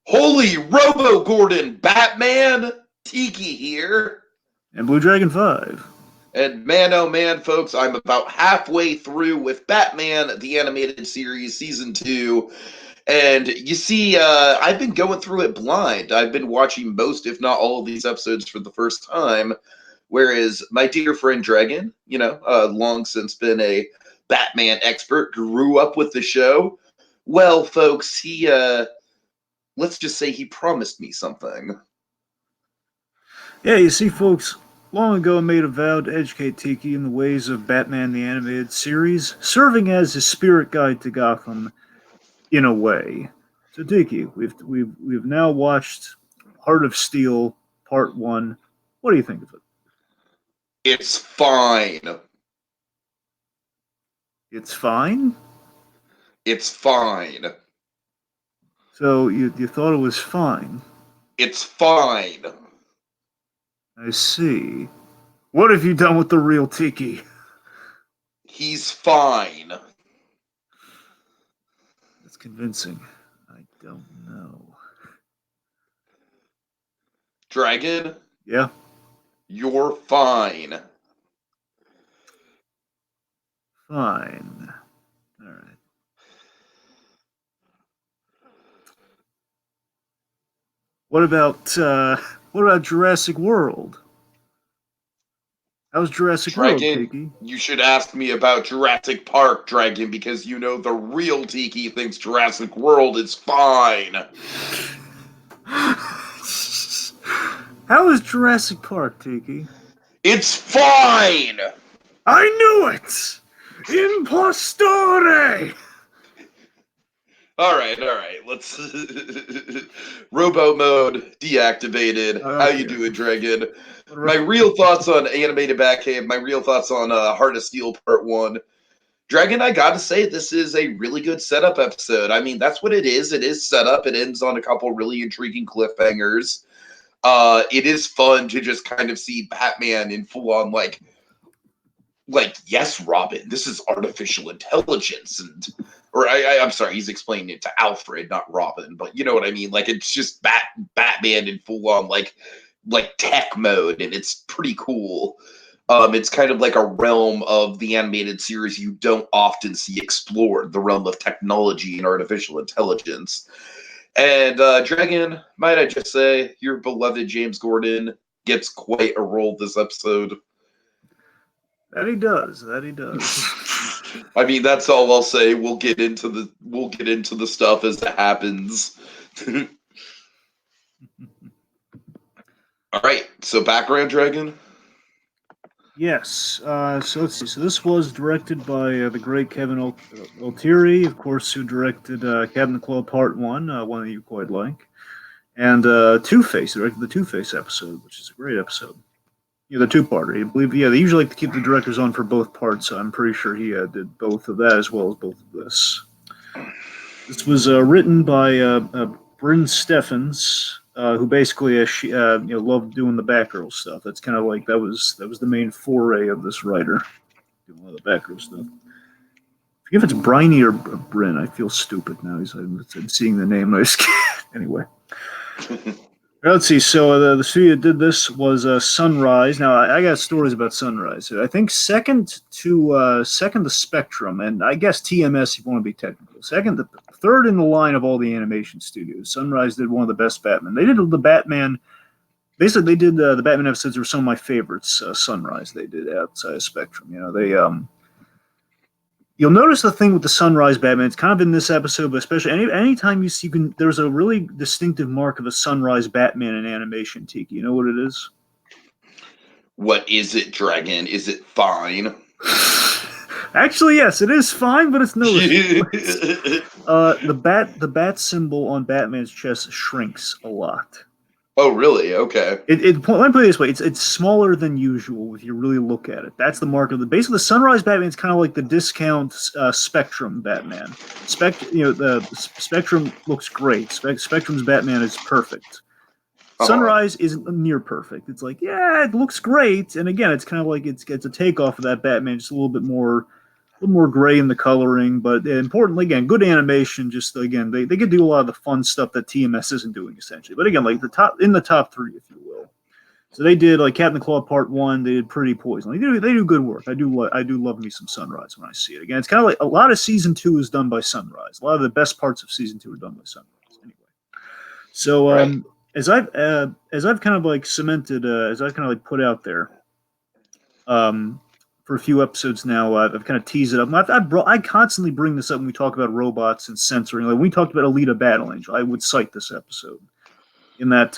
Holy Robo Gordon Batman! Tiki here. And BlueDragonFive. And man, oh man, folks, I'm about halfway through with Batman, the Animated Series, Season 2. And you see, I've been going through it blind. I've been watching most, if not all, of these episodes for the first time. Whereas my dear friend Dragon, long since been a Batman expert, grew up with the show. Well, folks, let's just say he promised me something. Yeah, you see, folks, long ago I made a vow to educate Tiki in the ways of Batman the Animated Series, serving as his spirit guide to Gotham in a way. So, Tiki, we've now watched Heart of Steel Part 1. What do you think of it? It's fine. It's fine? It's fine. So, you thought it was fine? It's fine. I see. What have you done with the real Tiki? He's fine. That's convincing. I don't know. Dragon? Yeah? You're fine. Fine. All right. What about Jurassic World? How's Jurassic World, Dragon, Tiki? you should ask me about Jurassic Park, Dragon, because you know the real Tiki thinks Jurassic World is fine. How is Jurassic Park, Tiki? It's fine! I knew it! Impostore! All right. Let's Robo mode deactivated. How you Okay. doing, Dragon? My Right. real thoughts on Animated Batcave. My real thoughts on Heart of Steel Part 1. Dragon, I gotta say, this is a really good setup episode. I mean, that's what it is. It is setup. It ends on a couple really intriguing cliffhangers. It is fun to just kind of see Batman in full on yes, Robin, this is artificial intelligence, I'm sorry, he's explaining it to Alfred, not Robin, but you know what I mean. Like it's just Batman in full on like tech mode, and it's pretty cool. It's kind of like a realm of the animated series you don't often see explored, the realm of technology and artificial intelligence. And Dragon, might I just say, your beloved James Gordon gets quite a role this episode. That he does. That he does. I mean, that's all I'll say. We'll get into the stuff as it happens. All right. So background Dragon. Yes. So let's see. So this was directed by the great Kevin Altieri, of course, who directed Cabinet Club Part 1, one that you quite like. And Two-Face, directed the Two-Face episode, which is a great episode. Yeah, the two-parter. I believe, yeah, they usually like to keep the directors on for both parts, so I'm pretty sure he did both of that as well as both of this. This was written by Bryn Steffens, who basically loved doing the Batgirl stuff. That's kind of like that was the main foray of this writer, doing a lot of the Batgirl stuff. If it's Briney or Bryn, I feel stupid now. I'm seeing the name. Anyway. Let's see. So the studio that did this was Sunrise. Now I got stories about Sunrise. I think second to Spectrum, and I guess TMS if you want to be technical. Third in the line of all the animation studios. Sunrise did one of the best Batman. They did the Batman. Basically, they did the Batman episodes were some of my favorites. Sunrise they did outside of Spectrum. They. You'll notice the thing with the Sunrise Batman. It's kind of in this episode, but especially anytime there's a really distinctive mark of a Sunrise Batman in animation. Tiki, you know what it is? What is it, Dragon? Is it fine? Actually, yes, it is fine, but it's noticeable. The bat symbol on Batman's chest shrinks a lot. Oh, really? Okay. Let me put it this way: it's smaller than usual if you really look at it. That's the mark of basically the Sunrise Batman is kind of like the discount Spectrum Batman. The Spectrum looks great. Spectrum's Batman is perfect. Sunrise is near perfect. It's like, yeah, it looks great, and again, it's kind of like it's a takeoff of that Batman, just a little bit more little more gray in the coloring, but importantly, again, good animation. Just again, they could do a lot of the fun stuff that TMS isn't doing essentially. But again, like the top three, if you will. So they did like Captain Claw Part 1. They did Pretty Poison. They do good work. I do love me some Sunrise when I see it. Again, it's kind of like a lot of Season 2 is done by Sunrise. A lot of the best parts of Season 2 are done by Sunrise. Anyway, so Right. as I've kind of like cemented, as I've kind of like put out there, for a few episodes now, I've kind of teased it up. I constantly bring this up when we talk about robots and censoring. Like when we talked about Alita Battle Angel, I would cite this episode. In that,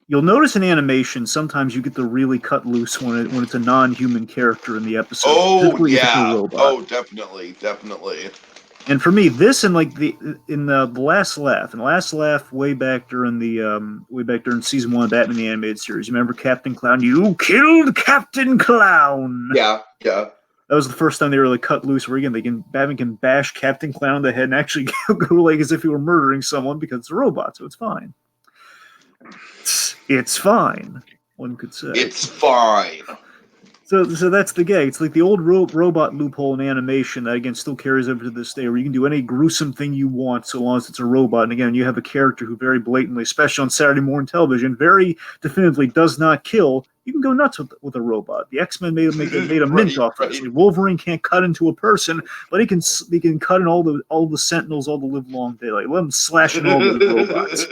you'll notice in animation sometimes you get the really cut loose when it's a non-human character in the episode. Oh yeah. Robot. Oh, definitely. And for me, this and like the Last Laugh, way back during season 1 of Batman the Animated Series. You remember Captain Clown? You killed Captain Clown. Yeah. That was the first time they really cut loose. Where again, Batman can bash Captain Clown in the head and actually go like as if he were murdering someone because it's a robot, so it's fine. It's fine. One could say it's fine. So that's the gag. It's like the old robot loophole in animation that, again, still carries over to this day, where you can do any gruesome thing you want so long as it's a robot. And again, you have a character who very blatantly, especially on Saturday morning television, very definitively does not kill. You can go nuts with a robot. The X-Men made a mint off of this. Like Wolverine can't cut into a person, but he can cut in all the Sentinels all the live long day. Like let them slash in all the robots.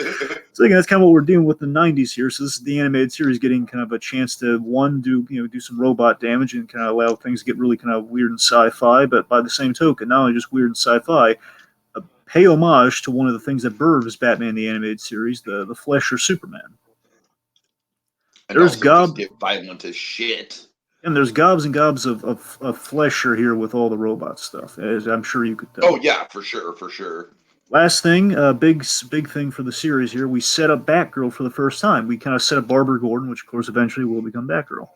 So again, that's kind of what we're doing with the '90s here. So this is the animated series getting kind of a chance to do some robot damage and kind of allow things to get really kind of weird and sci-fi. But by the same token, not only just weird and sci-fi, pay homage to one of the things that births Batman the Animated Series, the Flesh or Superman. And there's gobs get violent as shit. And there's gobs and gobs of flesher here with all the robot stuff, as I'm sure you could tell. Oh yeah, for sure. Last thing, big thing for the series here, we set up Batgirl for the first time. We kind of set up Barbara Gordon, which of course eventually will become Batgirl.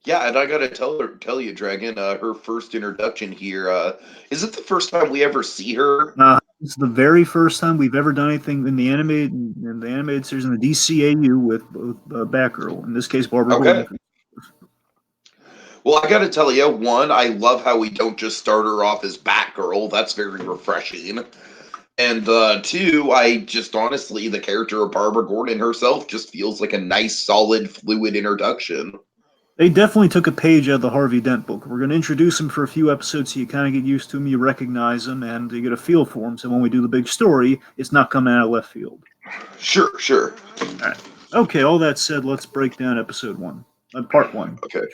Yeah, and I gotta tell you, Dragon, her first introduction here, is it the first time we ever see her? It's the very first time we've ever done anything in the animated series in the DCAU with Batgirl. In this case, Barbara Gordon. Well, I gotta tell you, one, I love how we don't just start her off as Batgirl. That's very refreshing. And two, I just honestly, the character of Barbara Gordon herself just feels like a nice, solid, fluid introduction. They definitely took a page out of the Harvey Dent book. We're going to introduce him for a few episodes so you kind of get used to him, you recognize him, and you get a feel for him. So when we do the big story, it's not coming out of left field. Sure. All right. Okay, all that said, let's break down episode 1. Part 1. Okay.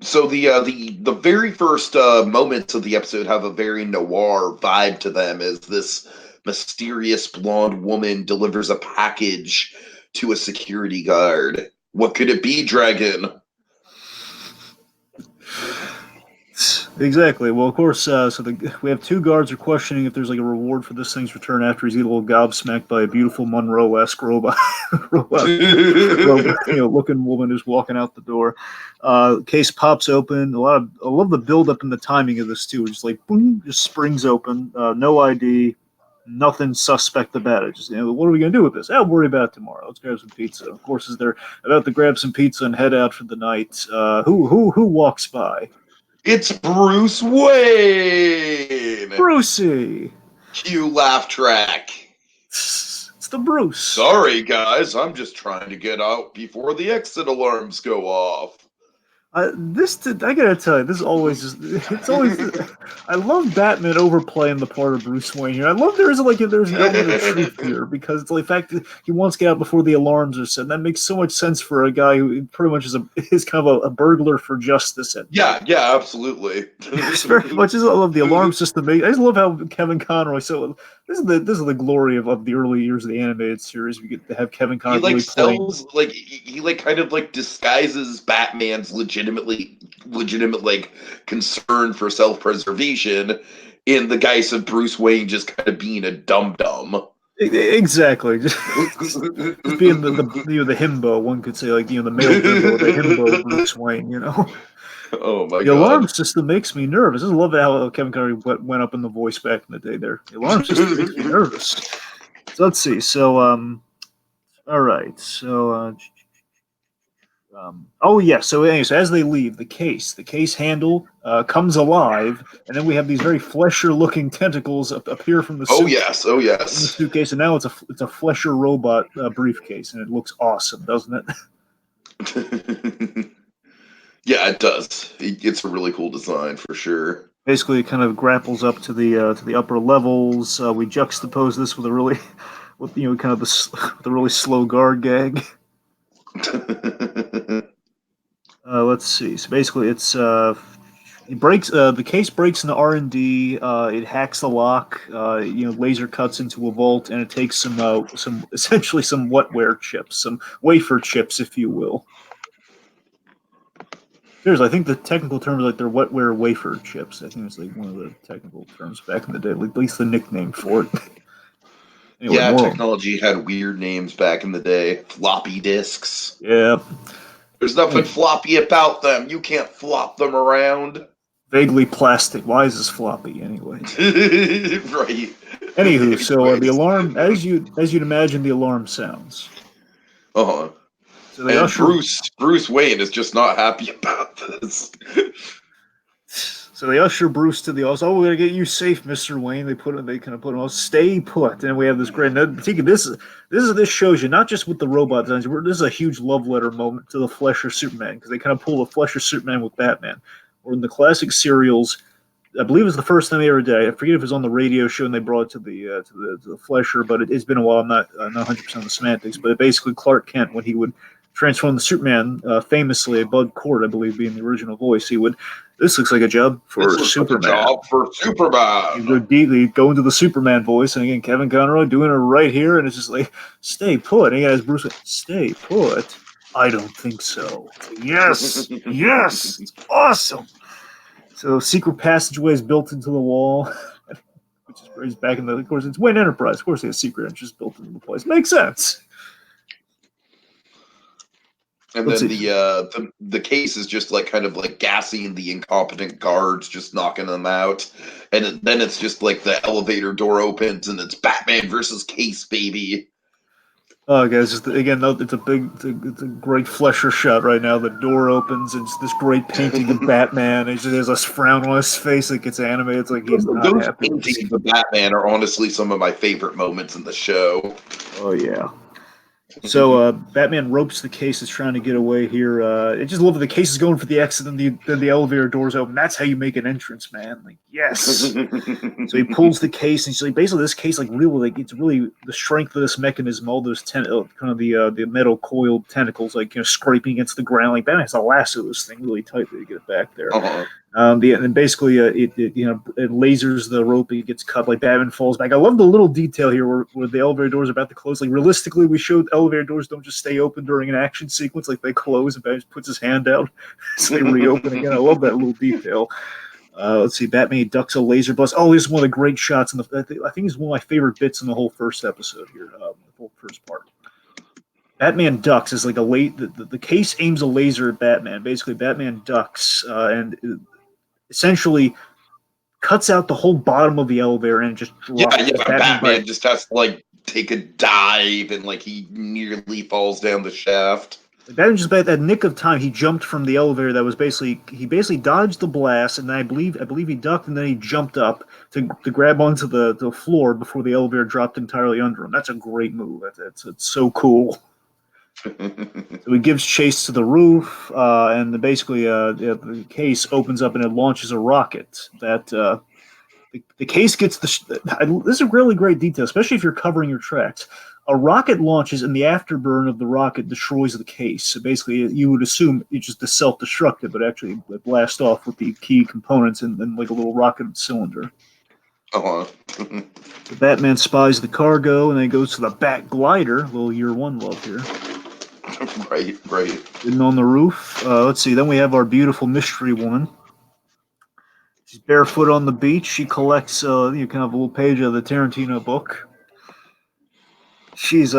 So the very first moments of the episode have a very noir vibe to them as this mysterious blonde woman delivers a package to a security guard. What could it be, Dragon? Exactly. Well, of course, we have two guards are questioning if there's like a reward for this thing's return after he's a little gobsmacked by a beautiful Monroe-esque robot looking woman who's walking out the door. Case pops open. I love the build up and the timing of this too. Just like boom, just springs open. No ID. Nothing suspect about it. Just, what are we going to do with this? I'll worry about it tomorrow. Let's grab some pizza. Of course, as they're about to grab some pizza and head out for the night, who walks by? It's Bruce Wayne! Brucey! Cue laugh track. It's the Bruce. Sorry, guys. I'm just trying to get out before the exit alarms go off. I gotta tell you, this is always I love Batman overplaying the part of Bruce Wayne here. I love there's an element of truth here because it's like the fact that he wants to get out before the alarms are set. That makes so much sense for a guy who pretty much is kind of a burglar for justice. Yeah, absolutely. As very much as I love the alarm system, I just love how Kevin Conroy. So this is the glory of the early years of the animated series. We get to have Kevin Conroy. He kind of disguises Batman's legitimate concern for self-preservation in the guise of Bruce Wayne just kind of being a dum-dum. Exactly. Just being the himbo, one could say, the male himbo, the himbo Bruce Wayne, Oh my god. The alarm system makes me nervous. I just love how Kevin Conroy went up in the voice back in the day there. The alarm system makes me nervous. So let's see. So all right. So Oh yeah. So anyway, so as they leave, the case handle comes alive, and then we have these very Flesher-looking tentacles appear from the Oh suit yes, oh in the yes. suitcase, and now it's a Flesher robot briefcase, and it looks awesome, doesn't it? Yeah, it does. It's a really cool design for sure. Basically, it kind of grapples up to the upper levels. We juxtapose this with a really, with kind of with a really slow guard gag. Let's see. So basically, it's it breaks the case breaks into R&D. It hacks the lock. Laser cuts into a vault, and it takes some essentially some wetware chips, some wafer chips, if you will. Seriously, I think the technical term is like they're wetware wafer chips. I think it's like one of the technical terms back in the day, at least the nickname for it. Anyway, Yeah, more. technology had weird names back in the day. Floppy disks. Yeah. There's nothing Anyway, floppy about them. You can't flop them around. vaguely plastic. Why is this floppy anyway? Right. Anywho, so the Anyways. alarm, as you'd imagine, the alarm sounds. Uh-huh. So they And usher. Bruce Wayne is just not happy about this. So they usher Bruce to the office. Oh, we're gonna get you safe, Mister Wayne. They kind of put him on. Stay put. And we have this great. This shows you not just with the robot designs. This is a huge love letter moment to the Flesher Superman because they kind of pull the Flesher Superman with Batman. Or in the classic serials, I believe it was the first time they ever did. I forget if it was on the radio show and they brought it to the Flesher, but it's been a while. I'm not 100% on the semantics, but basically Clark Kent when he would transform the Superman, famously Bud Cort, I believe, being the original voice, he would. This looks like a job This for looks like a Superman. job for You Superman. go deeply, go into the Superman voice, and again, Kevin Conroy doing it right here, and it's just like, stay put. And he has Bruce, stay put. I don't think so. Yes, yes, it's awesome. So secret passageways built into the wall, which is great. Back in the, of course, it's Wayne Enterprise. Of course, they have secret entrances built into the place. Makes sense. And Let's then see. the case is just like kind of like gassing the incompetent guards, just knocking them out. And then it's just like the elevator door opens and it's Batman versus Case, baby. Oh, guys, again, it's a great Flesher shot right now. The door opens, and it's this great painting of Batman. There's a frown on his face that gets animated. It's like he's not Those happy with this. paintings of Batman are honestly some of my favorite moments in the show. Oh yeah. So Batman ropes the case is trying to get away here. I just love that the case is going for the exit, and then the elevator doors open. That's how you make an entrance, man. Like yes. So he pulls the case, and he's like, basically this case, like really, like it's really the strength of this mechanism, all those kind of the metal coiled tentacles, like scraping against the ground. Like Batman has to lasso this thing really tightly to get it back there. Uh-huh. And basically, it lasers the rope. It gets cut. Like Batman falls back. I love the little detail here where the elevator doors are about to close. Like realistically, we showed elevator doors don't just stay open during an action sequence. Like they close, and Batman just puts his hand out, so they reopen again. I love that little detail. Let's see. Batman ducks a laser blast. Oh, this is one of the great shots in the. I think it's one of my favorite bits in the whole first episode here. The whole first part. Batman ducks is like the case aims a laser at Batman. Basically, Batman ducks and essentially cuts out the whole bottom of the elevator and just drops. Yeah. Batman just has to like take a dive and like he nearly falls down the shaft. Batman just at that nick of time, he jumped from the elevator. That was basically dodged the blast, and then I believe he ducked, and then he jumped up to grab onto the floor before the elevator dropped entirely under him. That's a great move. It's so cool. So he gives chase to the roof, and the case opens up and it launches a rocket. The case gets this is a really great detail, especially if you're covering your tracks. A rocket launches, and the afterburn of the rocket destroys the case. So basically, you would assume it's just self-destructive, but actually it blasts off with the key components and like a little rocket cylinder. Uh-huh. The Batman spies the cargo, and then goes to the Bat Glider. Little year one love here. Right. Sitting on the roof. Let's see. Then we have our beautiful mystery woman. She's barefoot on the beach. She collects, kind of a little page of the Tarantino book. She's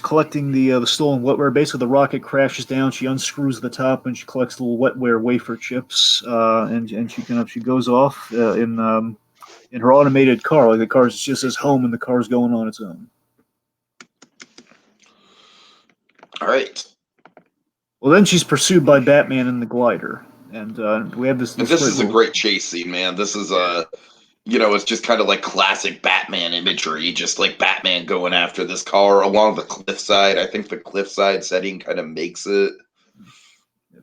collecting the stolen wetware. Basically, the rocket crashes down. She unscrews the top and she collects little wetware wafer chips. And she goes off in her automated car. Like the car just says home, and the car's going on its own. All right. Well, then she's pursued by Batman in the glider, and we have this. And this is a great chase scene, man. This is it's just kind of like classic Batman imagery, just like Batman going after this car along the cliffside. I think the cliffside setting kind of makes it.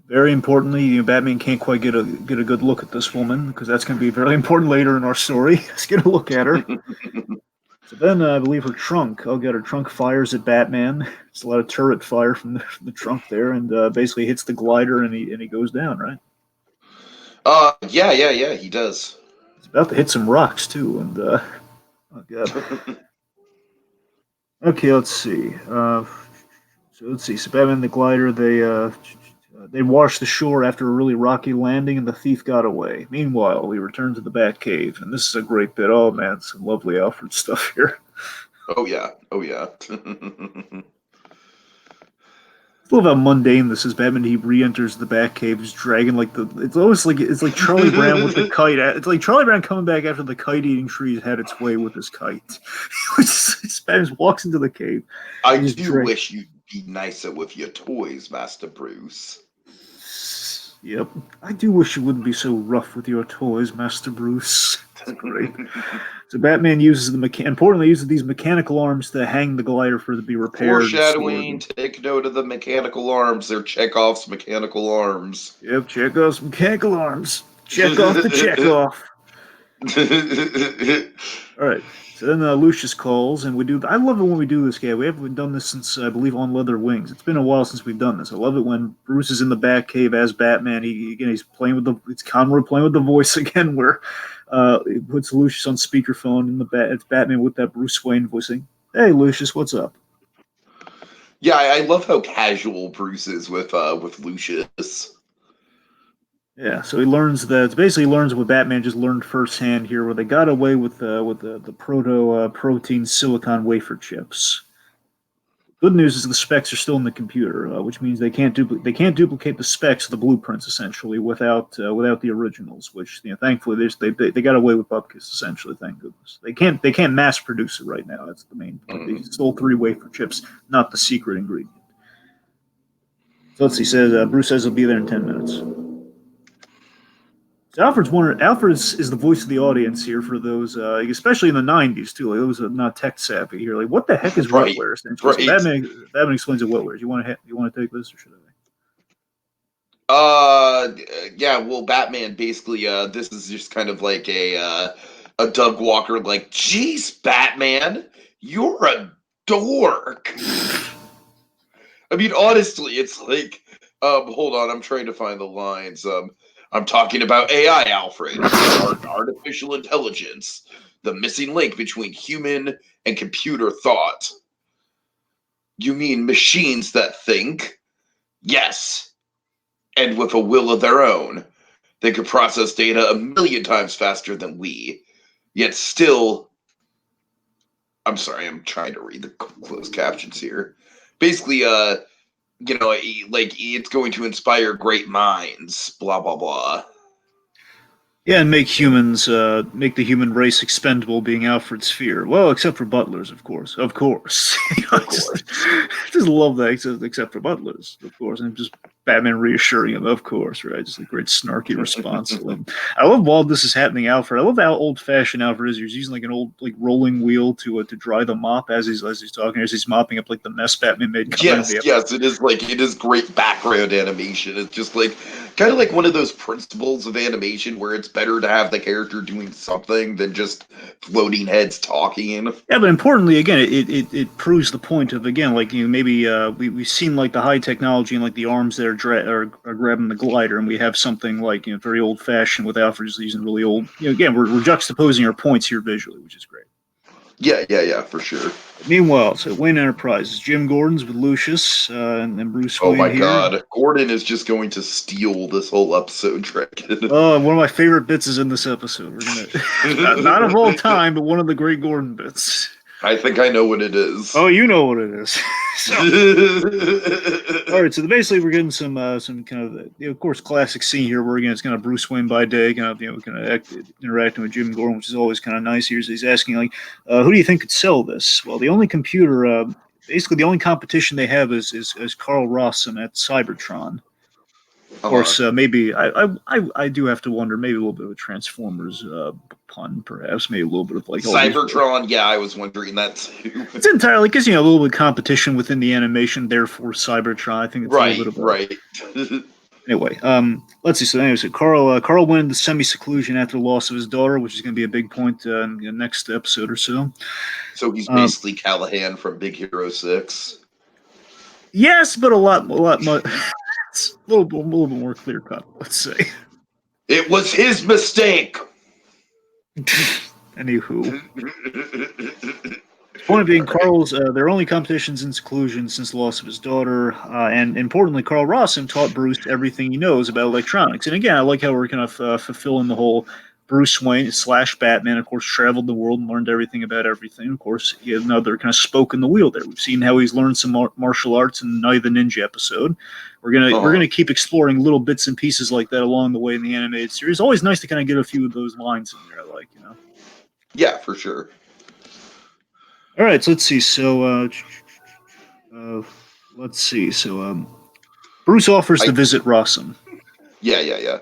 Very importantly, Batman can't quite get a good look at this woman because that's going to be very important later in our story. Let's get a look at her. So then I believe her trunk. Her trunk fires at Batman. It's a lot of turret fire from the trunk there, and basically hits the glider, and he goes down. Right? Yeah. He does. He's about to hit some rocks too, and oh god. Okay, let's see. So Batman and the glider, they washed the shore after a really rocky landing, and the thief got away. Meanwhile, we return to the Batcave, and this is a great bit. Oh man, some lovely Alfred stuff here. Oh yeah. I love how mundane this is. Batman, he re-enters the Batcave, he's dragging it's almost like it's like Charlie Brown with the kite. It's like Charlie Brown coming back after the kite-eating tree had its way with his kite. Batman walks into the cave. I do wish you'd be nicer with your toys, Master Bruce. Yep. I do wish you wouldn't be so rough with your toys, Master Bruce. That's great. So Batman uses these mechanical arms to hang the glider for it to be repaired. Foreshadowing, take note of the mechanical arms. They're Chekhov's mechanical arms. Yep, Chekhov's mechanical arms. Check off the Chekhov. All right. So then Lucius calls, and I love it when we do this, guy. We haven't done this since, I believe, On Leather Wings. It's been a while since we've done this. I love it when Bruce is in the Batcave as Batman. He's playing with it's Conroy playing with the voice again, where he puts Lucius on speakerphone, and it's Batman with that Bruce Wayne voicing. Hey, Lucius, what's up? Yeah, I love how casual Bruce is with Lucius. Yeah, so he learns what Batman just learned firsthand here, where they got away with the protein silicon wafer chips. Good news is the specs are still in the computer, which means they can't duplicate the specs of the blueprints essentially without the originals. Which thankfully they got away with bupkis essentially. Thank goodness. They can't mass produce it right now. That's the main point. They stole 3 wafer chips, not the secret ingredient. So let's see. Bruce says he'll be there in 10 minutes. So Alfred is the voice of the audience here for those, especially in the '90s too. Like, those are not tech savvy here. Like, what the heck is wetware? Right. So Batman explains what wetware is. You want to take this, or should I? Yeah. Well, Batman basically. This is just kind of like a Doug Walker. Like, geez, Batman, you're a dork. I mean, honestly, it's like, hold on, I'm trying to find the lines. I'm talking about AI, Alfred, artificial intelligence, the missing link between human and computer thought. You mean machines that think? Yes. And with a will of their own. They could process data 1,000,000 times faster than we. Yet still... I'm sorry, I'm trying to read the closed captions here. Basically, it's going to inspire great minds, blah, blah, blah. Yeah, and make the human race expendable, being Alfred's fear. Well, except for butlers, of course. Of course. Just love that, except for butlers, of course. And just Batman reassuring him, of course, right? Just a great snarky response. I love while this is happening, Alfred. I love how old-fashioned Alfred is. He's using like an old rolling wheel to dry the mop as he's talking, as he's mopping up like the mess Batman made. Yes, it is great background animation. It's just like kind of like one of those principles of animation where it's better to have the character doing something than just floating heads talking. Yeah, but importantly, again, it proves the point of, again, like, maybe we've seen like the high technology and like the arms that are grabbing the glider, and we have something like very old fashioned with Alfred just using really old. Again, we're juxtaposing our points here visually, which is great. Yeah, for sure. Meanwhile, so Wayne Enterprises, Jim Gordon's with Lucius and then Bruce Wayne. Oh my God, Gordon is just going to steal this whole episode, Trek. Oh, one of my favorite bits is in this episode. We're gonna not of all time, but one of the great Gordon bits. I think I know what it is. Oh, you know what it is. All right, so basically we're getting some kind of course, classic scene here where again it's kind of Bruce Wayne by day, kind of interacting with Jim Gordon, which is always kind of nice. He's asking like, who do you think could sell this? Well, the only computer basically the only competition they have is Carl Rossum at Cybertron. Of Uh-huh. course, maybe I do have to wonder, maybe a little bit of a Transformers pun, perhaps, maybe a little bit of like all these. Cybertron, yeah, I was wondering that too. It's entirely because a little bit of competition within the animation, therefore Cybertron. I think it's a little bit of a right. anyway. Let's see. So Carl went into semi-seclusion after the loss of his daughter, which is going to be a big point in the next episode or so. So he's basically Callahan from Big Hero 6. Yes, but a lot much. It's a little bit more clear cut. Let's say. It was his mistake. Anywho. Point being, Carl's their only competitions in seclusion since the loss of his daughter, and importantly, Carl Rossum taught Bruce everything he knows about electronics. And again, I like how we're kind of fulfilling the whole Bruce Wayne / Batman. Of course, traveled the world and learned everything about everything. Of course, he had another kind of spoke in the wheel there. We've seen how he's learned some martial arts in Night of the Ninja episode. We're gonna keep exploring little bits and pieces like that along the way in the animated series. Always nice to kind of get a few of those lines in there. I like. Yeah, for sure. All right, so let's see. So, let's see. So, Bruce offers to visit Rossum. Yeah.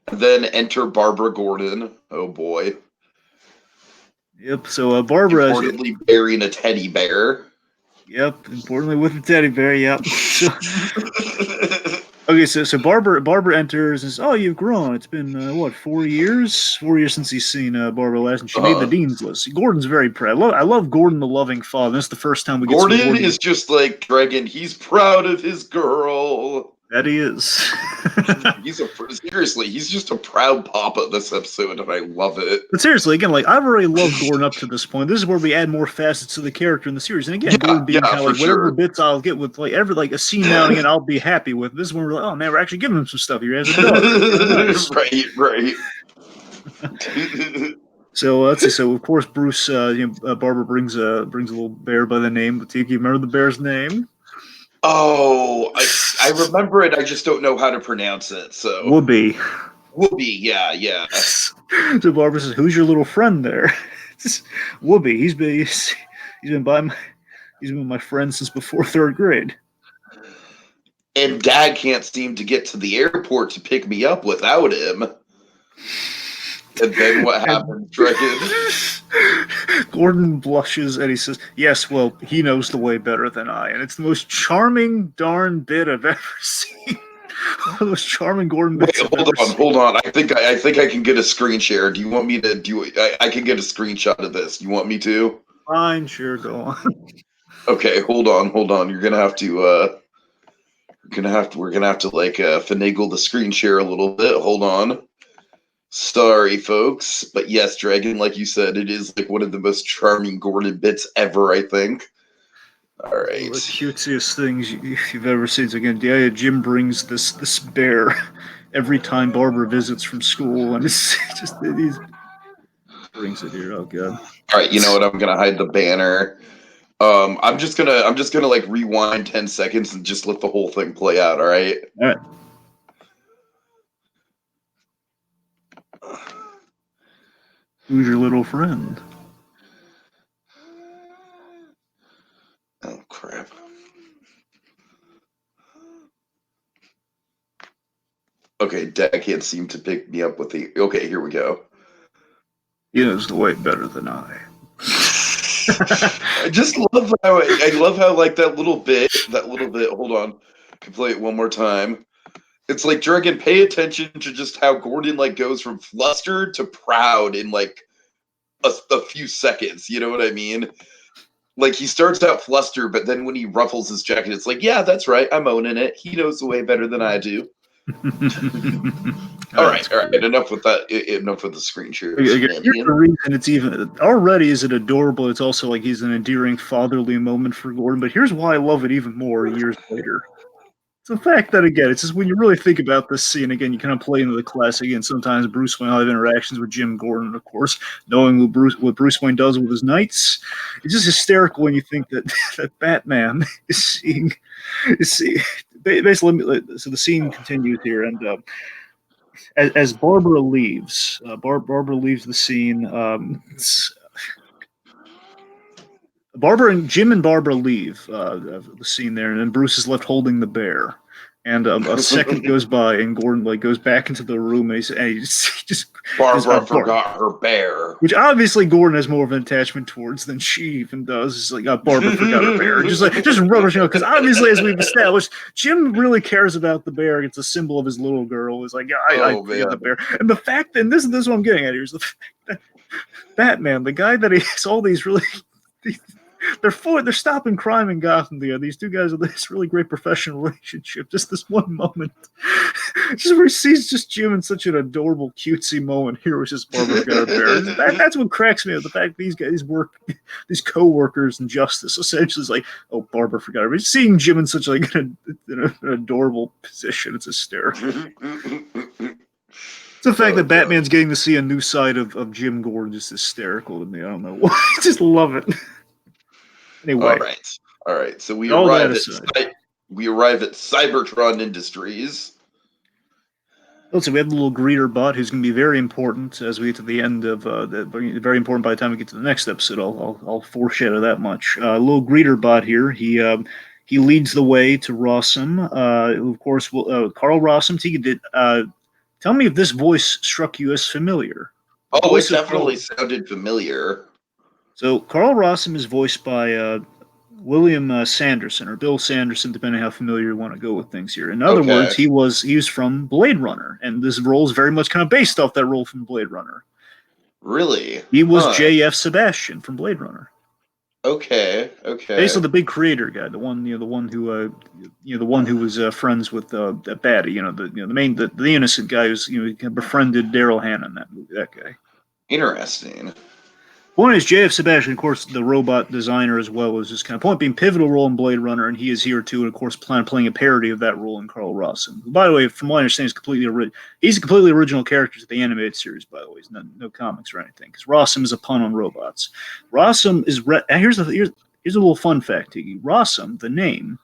And then enter Barbara Gordon. Oh boy. Yep. So Barbara importantly bearing a teddy bear. Yep. Importantly with a teddy bear. Yep. So, okay. So Barbara enters and says, "Oh, you've grown. It's been what 4 years? 4 years since he's seen Barbara last, and she made the dean's list." Gordon's very proud. I love Gordon, the loving father. This is the first time we get Gordon. Gordon Is just like Dragon. He's proud of his girl. That he is. Seriously, he's just a proud papa this episode, and I love it. But seriously, again, like I've already loved Gordon up to this point. This is where we add more facets to the character in the series. And again, Gordon being kind of like whatever bits I'll get with like a scene now and again I'll be happy with. This is when we're like, oh man, we're actually giving him some stuff here as a daughter. Right. So let's see. So of course, Bruce, Barbara brings a little bear by the name. Tiki, remember the bear's name? Oh, I remember it. I just don't know how to pronounce it. So Whoopi, yeah. So Barbara says, "Who's your little friend there?" Whoopi. He's been my friend since before 3rd grade. And Dad can't seem to get to the airport to pick me up without him. And then what happens, Dragon? Gordon blushes and he says, "Yes, well, he knows the way better than I." And it's the most charming darn bit I've ever seen. One of the most charming Gordon bits. Hold on. I think I can get a screen share. Do you want me to do it? I can get a screenshot of this. You want me to? Fine, sure, go on. Okay, hold on. We're gonna have to like finagle the screen share a little bit. Hold on. Sorry, folks, but yes, Dragon, like you said, it is like one of the most charming Gordon bits ever, I think. All right. One of the cutest things you've ever seen. So again, Jim brings this bear every time Barbara visits from school, and it's just he brings it here. Oh god! All right, you know what? I'm gonna hide the banner. I'm just gonna like rewind 10 seconds and just let the whole thing play out. All right. All right. Who's your little friend? Oh crap. Okay, Dad can't seem to pick me up with the. Okay, here we go. He knows the way better than I. I just love how like that little bit. Hold on, I can play it one more time. It's like Dragon. Pay attention to just how Gordon like goes from flustered to proud in like a few seconds. You know what I mean? Like he starts out flustered, but then when he ruffles his jacket, it's like, yeah, that's right. I'm owning it. He knows the way better than I do. All right. Enough with that. Enough with the screen share. Here's the reason it's even already is it adorable. It's also like he's an endearing fatherly moment for Gordon. But here's why I love it even more years later. It's the fact that again, it's just when you really think about this scene again, you kind of play into the classic. And sometimes Bruce Wayne will have interactions with Jim Gordon, of course, knowing what Bruce Wayne does with his knights. It's just hysterical when you think that that Batman is seeing. Basically, so the scene continues here, and as Barbara leaves, Barbara leaves the scene. Jim and Barbara leave the scene there, and then Bruce is left holding the bear. And a second goes by, and Gordon goes back into the room, and he just Barbara forgot her bear, which obviously Gordon has more of an attachment towards than she even does. It's like, Barbara forgot her bear, just rubbish, because obviously, as we've established, Jim really cares about the bear. It's a symbol of his little girl. It's like, I forget the bear, and the fact that this is what I'm getting at here is the fact that Batman, the guy that has all these really. They're stopping crime in Gotham together. These two guys have this really great professional relationship. Just this one moment, just where he sees just Jim in such an adorable, cutesy moment here, which is Barbara got her bear. That's what cracks me up. The fact these guys these co-workers in Justice essentially is like, oh, Barbara forgot her. But seeing Jim in such like an adorable position, it's hysterical. It's the fact that Batman's getting to see a new side of Jim Gordon just hysterical to me. I don't know why. I just love it. Anyway. All right. So we arrive at Cybertron Industries. Also, we have the little greeter bot who's going to be very important as we get to the end of very important by the time we get to the next episode. I'll foreshadow that much. Little greeter bot here. He leads the way to Rossum. Of course, Carl Rossum. Tiki, tell me if this voice struck you as familiar. It definitely sounded familiar. So Carl Rossum is voiced by William Sanderson, or Bill Sanderson, depending on how familiar you want to go with things here. In other words, he was from Blade Runner, and this role is very much kind of based off that role from Blade Runner. Really? He was J.F. Sebastian from Blade Runner. Okay. Based on the big creator guy, the one who was friends with Baddie, the innocent guy who's befriended Daryl Hannah, that guy. Interesting. Point is, J.F. Sebastian, of course, the robot designer as well, was this kind of point being pivotal role in Blade Runner, and he is here too, and of course, playing a parody of that role in Carl Rossum. By the way, from what I understand, he's a completely original character to the animated series. By the way, he's no comics or anything, because Rossum is a pun on robots. Rossum is here's a little fun fact, Tiki. Rossum, the name,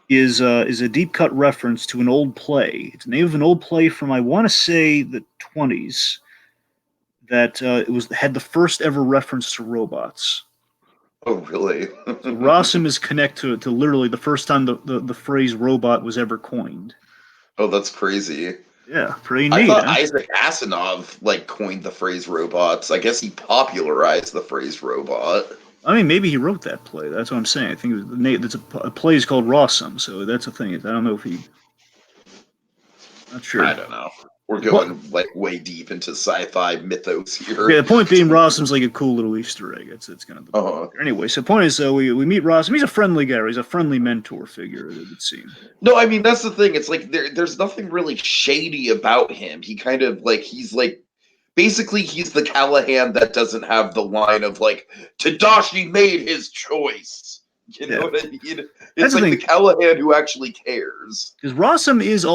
is a deep cut reference to an old play. It's the name of an old play from, I want to say, the 20s. That had the first ever reference to robots. Oh, really? So Rossum is connected to literally the first time the phrase robot was ever coined. Oh, that's crazy. Yeah, pretty neat. I thought Isaac Asimov coined the phrase robots. I guess he popularized the phrase robot. I mean, maybe he wrote that play. That's what I'm saying. I think it's a play is called Rossum, so that's the thing. I don't know if he. Not sure. I don't know. We're going way deep into sci-fi mythos here. Yeah, the point being, Rossum's like a cool little Easter egg. It's kind of the Anyway, so the point is, we meet Rossum. He's a friendly guy. He's a friendly mentor figure, it would seem. No, I mean, that's the thing. It's like there's nothing really shady about him. He kind of basically he's the Callahan that doesn't have the line of Tadashi made his choice. You know what I mean? It's the Callahan who actually cares. Because Rossum's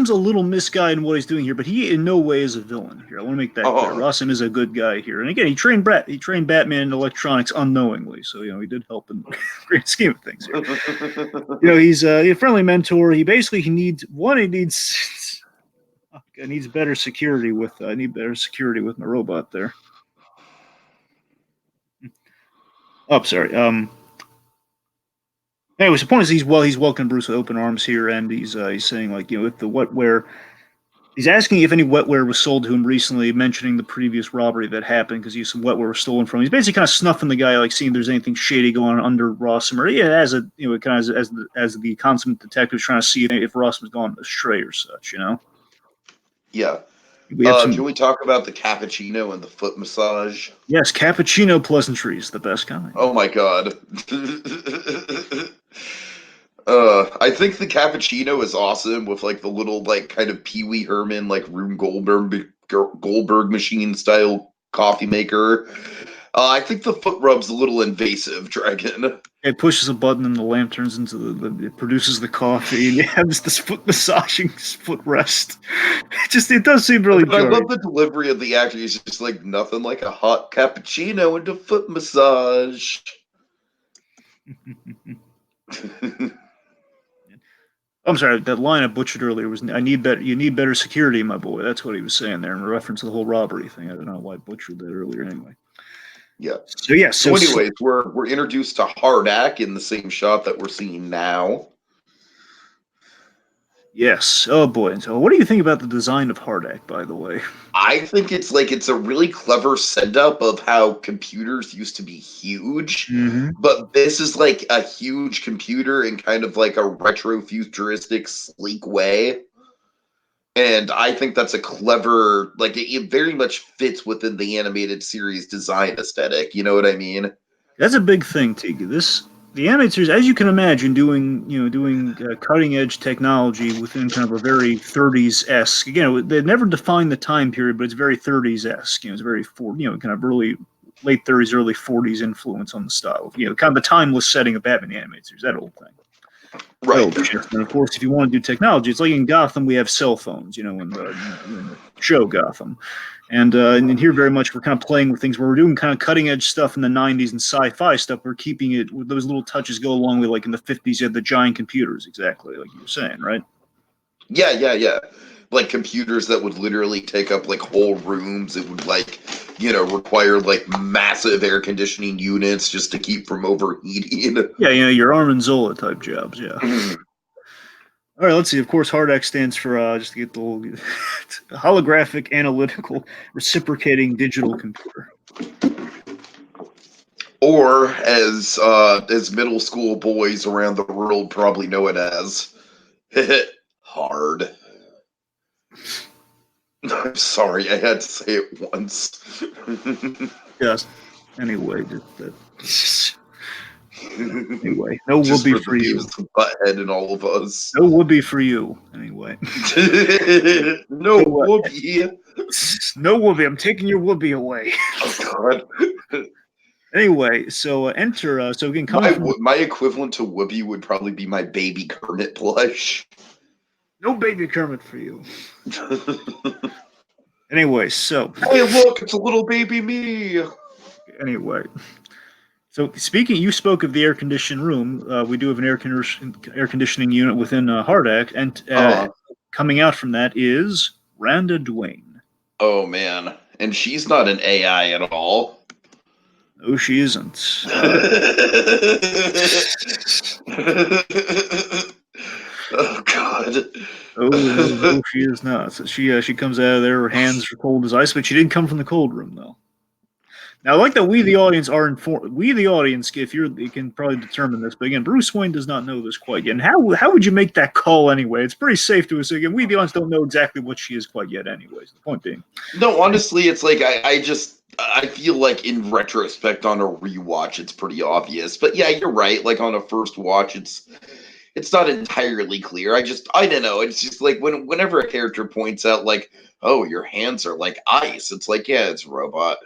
a little misguided in what he's doing here, but he in no way is a villain here. I want to make that clear. Rossum is a good guy here, and again, he trained Batman in electronics unknowingly, so he did help in the great scheme of things here. He's a friendly mentor. He needs better security with my robot there. Oh, sorry. Anyways, the point is he's welcoming Bruce with open arms here, and he's saying if the wetware, he's asking if any wetware was sold to him recently, mentioning the previous robbery that happened because some wetware was stolen from him. He's basically kind of snuffing the guy, seeing if there's anything shady going on under Rossum, or as the consummate detective trying to see if Rossum's gone astray or such, Yeah. Can we talk about the cappuccino and the foot massage? Yes, cappuccino pleasantries, the best kind. Oh my god. I think the cappuccino is awesome with the little kind of Pee Wee Herman Rube Goldberg machine style coffee maker. I think the foot rub's a little invasive, Dragon. It pushes a button and the lamp turns into it produces the coffee, and you have this foot massaging foot rest. It does seem really I love the delivery of the actor. He's just nothing like a hot cappuccino and a foot massage. I'm sorry, that line I butchered earlier was you need better security, my boy. That's what he was saying there in reference to the whole robbery thing. I don't know why I butchered that earlier anyway. Yeah. So yeah, So anyways, we're introduced to Hardak in the same shot that we're seeing now. yes. Oh boy. So what do you think about the design of Hardak, by the way? I think it's a really clever setup of how computers used to be huge, Mm-hmm. but this is like a huge computer in kind of like a retro futuristic sleek way. And I think that's a clever, like it very much fits within the animated series design aesthetic. You know what I mean? That's a big thing, Tiki. The animators, as you can imagine, doing cutting edge technology within kind of a very 30s esque. Again, they never defined the time period, but it's very 30s esque. It's very kind of late 30s, early 40s influence on the style. Kind of the timeless setting of Batman animators. That old thing. Right. And of course, if you want to do technology, it's like in Gotham, we have cell phones, in the show Gotham. And here, very much, we're kind of playing with things where we're doing kind of cutting edge stuff in the 90s and sci-fi stuff. We're keeping it with those little touches go along with, like in the 50s, you had the giant computers, exactly like you were saying, right? Yeah. Like computers that would literally take up like whole rooms. It would require like massive air conditioning units just to keep from overheating. Yeah, your Armin Zola type jobs, yeah. All right, let's see. Of course, HARDAC stands for, just to get the little holographic analytical reciprocating digital computer. Or as middle school boys around the world probably know it as hard. I'm sorry, I had to say it once. Yes. Anyway, anyway, no Just whoopee for the for you. Beavis and Butthead and all of us. No whoopee for you. Anyway, No so, whoopee. no whoopee. I'm taking your whoopee away. Oh God. Anyway, so enter. So again, coming from My equivalent to whoopee would probably be my baby Kermit plush. no baby Kermit for you. Anyway, so Hey, look, it's a little baby me. anyway. So speaking, you spoke of the air conditioned room. We do have an air conditioning unit within HARDAC, and coming out from that is Randa Duane. Oh man, and she's not an AI at all. No, she isn't. Oh God. Oh no, she is not. So she comes out of there, her hands are cold as ice, but she didn't come from the cold room though. Now, I like that we, the audience, are informed. We, the audience, if you can probably determine this, but again, Bruce Wayne does not know this quite yet. And how would you make that call anyway? It's pretty safe to assume. Again, we, the audience, don't know exactly what she is quite yet, anyways. The point being, No, honestly, it's like I feel like in retrospect on a rewatch, it's pretty obvious. But yeah, you're right. Like on a first watch, it's not entirely clear. I don't know. It's just like whenever a character points out like, oh, your hands are like ice. It's like, yeah, it's a robot.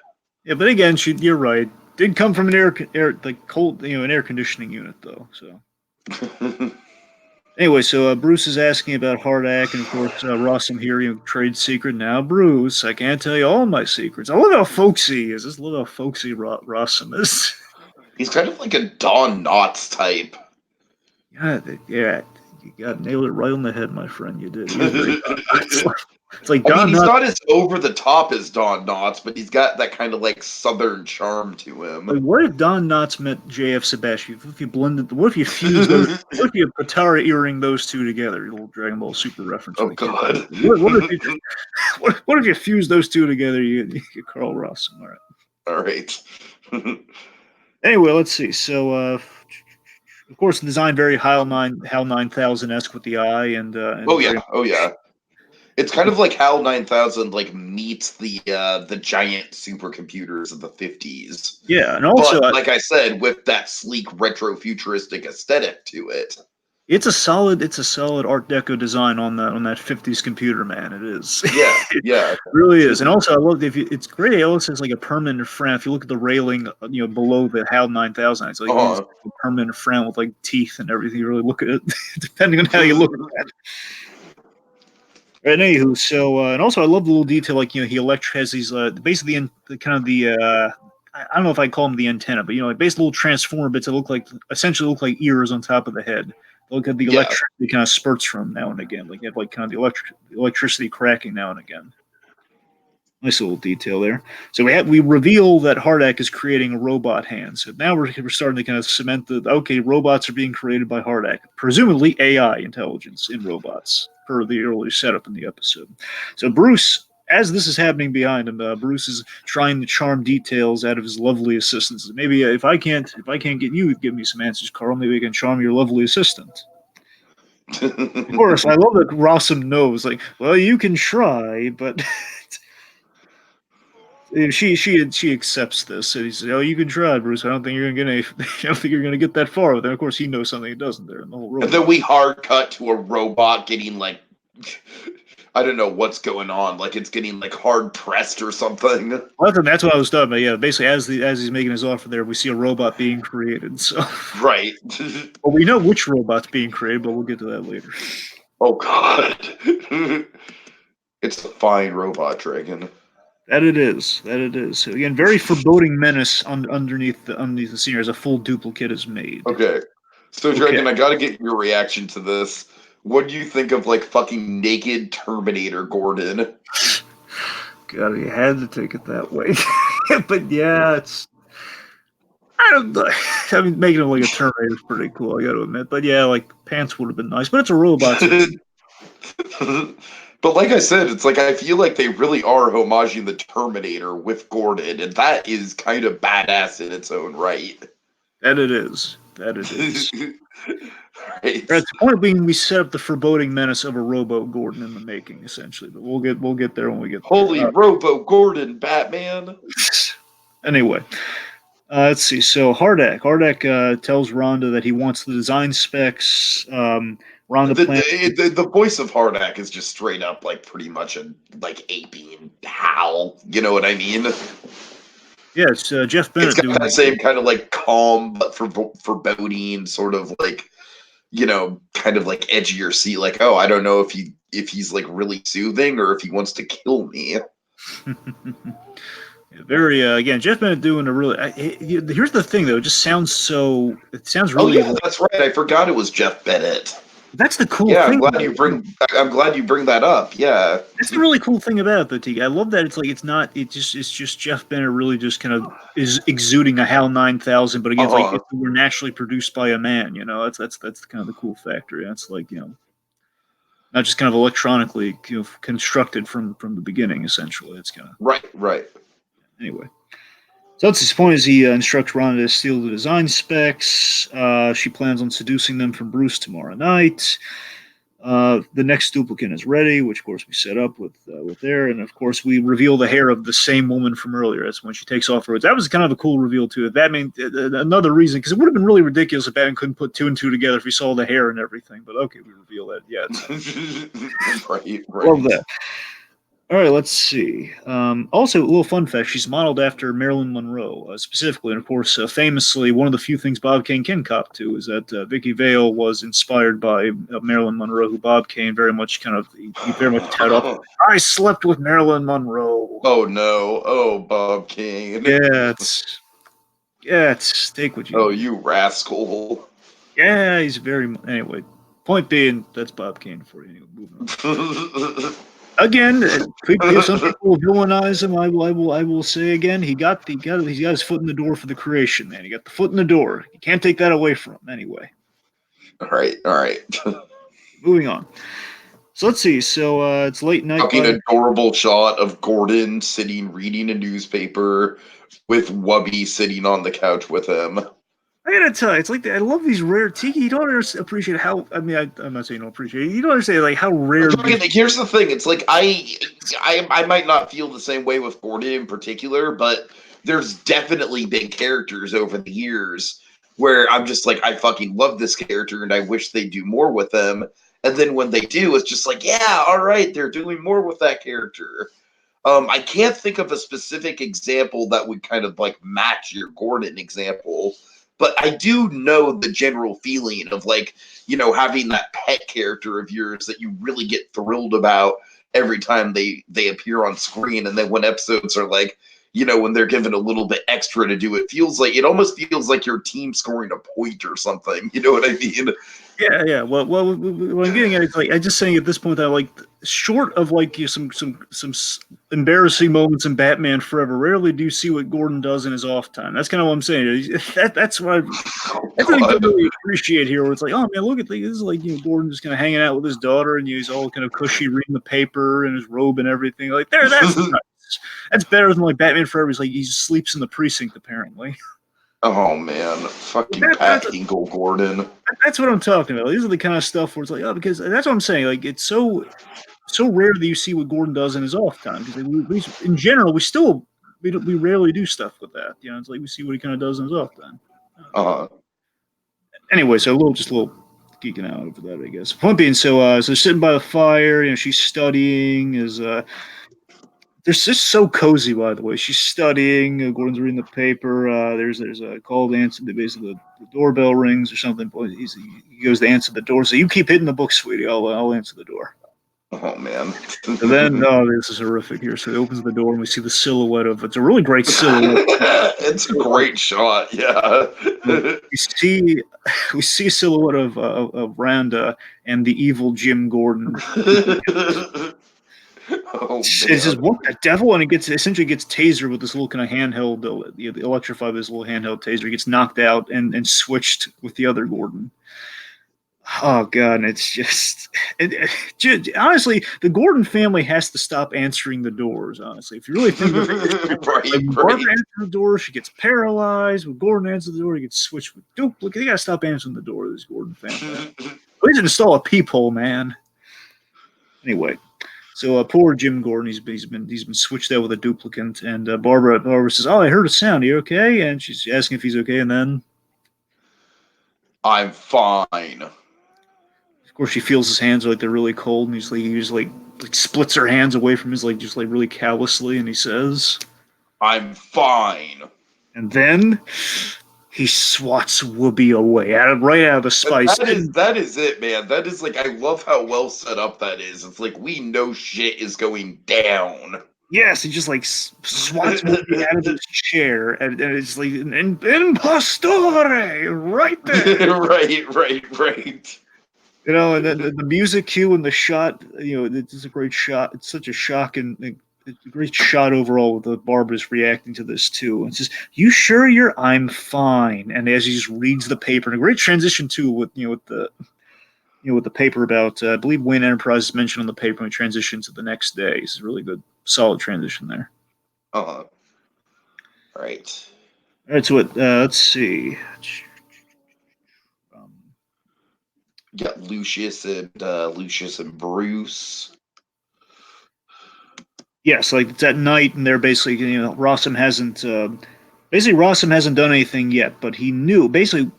yeah. But again, you're right. Did come from an air like cold, an air conditioning unit though. So anyway, so Bruce is asking about HARDAC, and of course Rossum here, trade secret. Now, Bruce, I can't tell you all my secrets. I love how folksy he is. Just love how folksy Rossum is. He's kind of like a Don Knotts type. Yeah, you got nailed it right on the head, my friend. You did. It's like I mean, Don he's Knotts. not as over the top as Don Knotts, but he's got that kind of like southern charm to him. Like, what if Don Knotts met J.F. Sebastian? What if you blended? What if you fused those? What if you Patara earring those two together? A little Dragon Ball Super reference. Oh For the kids. God! What if you fuse those two together? You get Carl Ross. All right. All right. Anyway, let's see. So, of course, the design very HAL 9000 esque with the eye and Oh very, yeah. Oh yeah. It's kind of like HAL 9000 like meets the giant supercomputers of the 50s. yeah, and also But like I said, with that sleek retro futuristic aesthetic to it. it's a solid Art Deco design on that 50s computer, man. It is. Yeah, yeah. It really is. And also, I love it's great. It also has like a permanent frown. If you look at the railing, below the HAL 9000, it's like it's a permanent frown with like teeth and everything. You really look at it, depending on how you look at it. And anywho, so and also I love the little detail, like he has these basically the kind of the I don't know if I call them the antenna, but like basically little transformer bits that essentially look like ears on top of the head. Look at the electricity kind of spurts from now and again, like you have like kind of the electricity cracking now and again. Nice little detail there. So we reveal that Hardak is creating a robot hand. So now we're starting to kind of cement okay, robots are being created by Hardak, presumably AI intelligence in robots, per the earlier setup in the episode. So Bruce, as this is happening behind him, Bruce is trying to charm details out of his lovely assistants. Maybe if I can't get you to give me some answers, Carl, maybe I can charm your lovely assistant. Of course, I love that Rossum knows. Like, well, you can try, but. She accepts this, and he says, "Oh, you can try, Bruce. I don't think you're gonna get any. I don't think you're gonna get that far with it." Of course, he knows something he doesn't there in the whole robot. And then we hard cut to a robot getting like, I don't know what's going on. Like it's getting like hard pressed or something. Well, that's what I was talking about. Yeah, basically, as he's making his offer there, we see a robot being created. So right. Well, we know which robot's being created, but we'll get to that later. Oh God. It's a fine robot dragon. That it is. So again, very foreboding menace underneath the scene as a full duplicate is made. Okay. So Dragon, I gotta get your reaction to this. What do you think of like fucking naked Terminator Gordon? God, he had to take it that way. But yeah, it's I don't know. I mean, making him like a Terminator is pretty cool, I gotta admit. But yeah, like pants would have been nice, but it's a robot. But like I said, it's like I feel like they really are homaging the Terminator with Gordon, and that is kind of badass in its own right. That it is. Right. Right. The point being, we set up the foreboding menace of a Robo Gordon in the making, essentially. But we'll get there when we get there. Holy Robo Gordon, Batman. Anyway, let's see. So Hardak tells Rhonda that he wants the design specs. Rhonda the voice of Hardak is just straight up like pretty much a like aping howl. You know what I mean? Yeah, it's Jeff Bennett. It's got that same kind of like calm but foreboding sort of like, you know, kind of like edgier seat. Like, oh, I don't know if he's like really soothing or if he wants to kill me. Very again, Jeff Bennett doing a really. Here's the thing though, it just sounds so. It sounds really. Oh yeah, that's right. I forgot it was Jeff Bennett. That's the cool thing. I'm glad you bring that up. Yeah, that's the really cool thing about it, though, Tiki. I love that it's like it's just Jeff Bennett really just kind of is exuding a HAL 9000, but again, it's like we're naturally produced by a man. You know, that's kind of the cool factor. Yeah, it's like, you know, not just kind of electronically, you know, constructed from the beginning. Essentially, it's kind of right. Anyway. So that's his point, is he instructs Rhonda to steal the design specs. She plans on seducing them from Bruce tomorrow night. The next duplicate is ready, which, of course, we set up with there. And, of course, we reveal the hair of the same woman from earlier. That's when she takes off her. That was kind of a cool reveal, too. Batman, another reason, because it would have been really ridiculous if Batman couldn't put two and two together if he saw the hair and everything. But, okay, we reveal that. Yeah. Right. Love that. All right, let's see. Also, a little fun fact: she's modeled after Marilyn Monroe, specifically, and of course, famously, one of the few things Bob Kane can cop to is that Vicky Vale was inspired by Marilyn Monroe, who Bob Kane very much he very much tout up. I slept with Marilyn Monroe. Oh no! Oh, Bob Kane. Yeah, it's take what you. Oh, you rascal! Yeah, he's very. Anyway, point being, that's Bob Kane for you. Anyway, moving on. Again, some people will villainize him. I will say again, he got his foot in the door for the creation, man. He got the foot in the door. You can't take that away from him anyway. All right. Moving on. So let's see. So it's late night. Fucking adorable shot of Gordon sitting reading a newspaper with Wubby sitting on the couch with him. I gotta tell you, it's like I love these rare Tiki. You don't appreciate how. I mean, I'm not saying you don't appreciate it. You don't understand like how rare. Here's the thing. It's like I might not feel the same way with Gordon in particular, but there's definitely been characters over the years where I'm just like, I fucking love this character and I wish they do more with them. And then when they do, it's just like, yeah, all right, they're doing more with that character. I can't think of a specific example that would kind of like match your Gordon example. But I do know the general feeling of like, you know, having that pet character of yours that you really get thrilled about every time they appear on screen. And then when episodes are like, when they're given a little bit extra to do, it almost feels like your team scoring a point or something. You know what I mean? Yeah. Well, what I'm getting at is like I just saying at this point that like short of like some embarrassing moments in Batman Forever, rarely do you see what Gordon does in his off time. That's kind of what I'm saying. That's what that's what I really appreciate here. Where it's like, oh man, look at this is like Gordon just kind of hanging out with his daughter, and he's all kind of cushy reading the paper and his robe and everything. Like that's nice. That's better than like Batman Forever. He's like he sleeps in the precinct apparently. Oh man, fucking Pat Eagle Gordon. That's what I'm talking about. These are the kind of stuff where it's like, oh, because that's what I'm saying. Like it's so rare that you see what Gordon does in his off time. Because in general, we rarely do stuff with that. It's like we see what he kind of does in his off time. Anyway, so a little geeking out over that, I guess. Point being, so sitting by the fire, she's studying. They're just so cozy, by the way. She's studying. Gordon's reading the paper. There's a call to answer. Basically, the doorbell rings or something. He goes to answer the door. So you keep hitting the book, sweetie. I'll answer the door. Oh man. And then this is horrific here. So he opens the door and we see the silhouette of it's a really great silhouette. It's a great shot, yeah. we see a silhouette of Randa and the evil Jim Gordon. Oh, it says, what the devil? And it essentially gets tasered with this little kind of handheld, electrified with this little handheld taser. He gets knocked out and switched with the other Gordon. Oh god, and it's just honestly, the Gordon family has to stop answering the doors. Honestly, if you really think of it, when Barbara answers the door, she gets paralyzed. When Gordon answers the door, he gets switched with duplicate. They gotta stop answering the door. This Gordon family. Please install a peephole, man. Anyway. So poor Jim Gordon, he's been switched out with a duplicate, and Barbara says, "Oh, I heard a sound. Are you okay?" And she's asking if he's okay, and then I'm fine. Of course, she feels his hands like they're really cold, and he just splits her hands away from his just really callously, and he says, "I'm fine." And then he swats Whoopi away, right out of the spice. That is it, man. That is I love how well set up that is. It's like we know shit is going down. Yes, he just swats Whoopi out of his chair, and it's like an impostore right there. Right. And then the music cue and the shot, it's a great shot. It's such a shock and a great shot overall with Barbara's reacting to this too. And says, "You sure I'm fine?" And as he just reads the paper, and a great transition too with the paper about I believe Wayne Enterprises mentioned on the paper and transition to the next day. It's a really good, solid transition there. Right. All right. So let's see. You got Lucius and Bruce. Yes, it's at night, and they're basically, Rossum hasn't done anything yet, but he knew basically.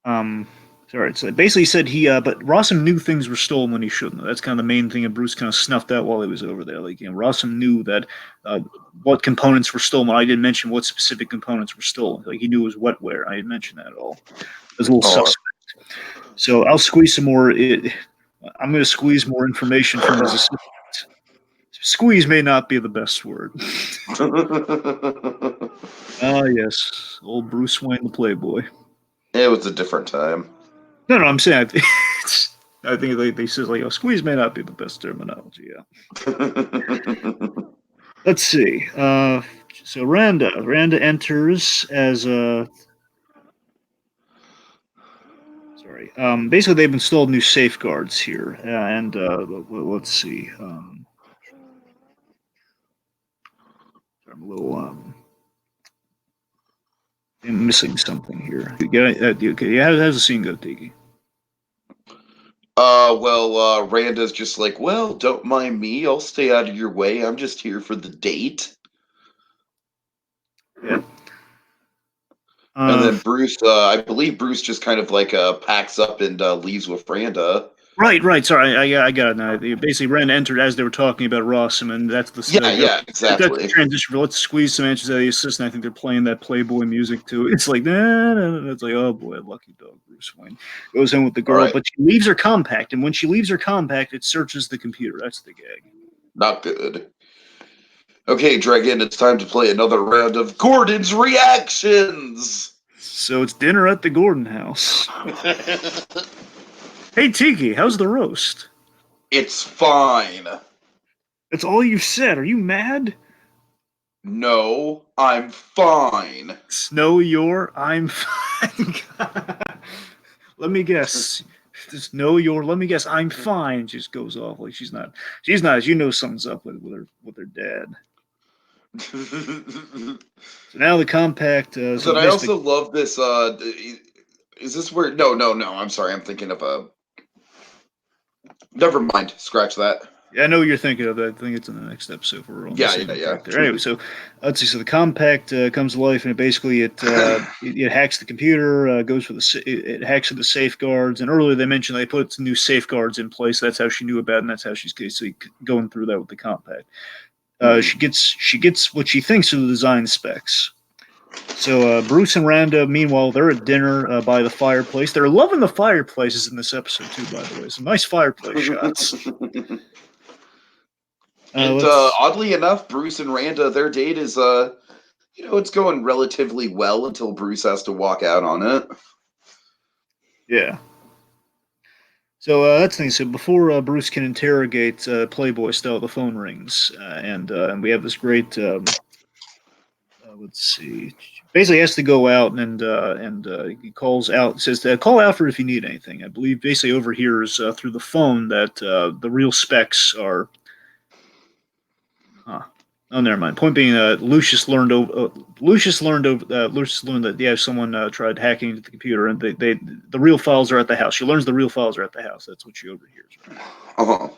So basically, he said but Rossum knew things were stolen when he shouldn't. That's kind of the main thing that Bruce kind of snuffed out while he was over there. Rossum knew that what components were stolen. I didn't mention what specific components were stolen. He knew it was wetware. I didn't mention that at all. It was a little suspect. So I'll squeeze some more. I'm going to squeeze more information from his assistant. Squeeze may not be the best word. Yes, old Bruce Wayne, the Playboy. It was a different time. No, I'm saying I think they says squeeze may not be the best terminology. Yeah. Let's see. So Randa enters as a. Sorry. Basically, they've installed new safeguards here, and let's see. I'm a little. I'm missing something here. Okay, how's the scene go, Tiki? Randa's just well, don't mind me. I'll stay out of your way. I'm just here for the date. Yeah. And then Bruce, I believe Bruce just kind of packs up and leaves with Randa. Right. Sorry, I got it now. Basically, Randa entered as they were talking about Rossum, and that's the exactly. That's the transition. Let's squeeze some answers out of the assistant. I think they're playing that Playboy music too. It's like nah. It's like, oh boy, lucky dog, Bruce Wayne goes in with the girl, but she leaves her compact, and when she leaves her compact, it searches the computer. That's the gag. Not good. Okay, Dragon, it's time to play another round of Gordon's reactions. So it's dinner at the Gordon house. Hey, Tiki, how's the roast? It's fine. That's all you said. Are you mad? No, I'm fine. Snow your, I'm fine. Let me guess. Just know your. Let me guess. I'm fine. Just goes off like she's not. She's not. You know something's up with her dad. So now the compact. So But I basically, also love this. Is this where? No, no, no. I'm sorry. I'm thinking of a. Never mind. Scratch that. yeah, I know what you're thinking of. I think it's in the next episode. We're on the Yeah, same yeah, yeah. track there. Anyway, so let's see. So the compact comes to life, and it hacks the computer, goes for it hacks for the safeguards. And earlier they mentioned they put some new safeguards in place. That's how she knew about it, and that's how she's basically going through that with the compact. She gets what she thinks are the design specs. So Bruce and Randa, meanwhile, they're at dinner by the fireplace. They're loving the fireplaces in this episode too, by the way. Some nice fireplace shots. And oddly enough, Bruce and Randa, their date is it's going relatively well until Bruce has to walk out on it. Yeah. So that's the thing. So before Bruce can interrogate Playboy style, the phone rings, and we have this great. Let's see. Basically, has to go out and he calls out. Says, "Call Alfred if you need anything." I believe basically overhears through the phone that the real specs are. Huh. Oh, never mind. Point being, Lucius learned that someone tried hacking into the computer, and the real files are at the house. She learns the real files are at the house. That's what she overhears, right? Uh-huh.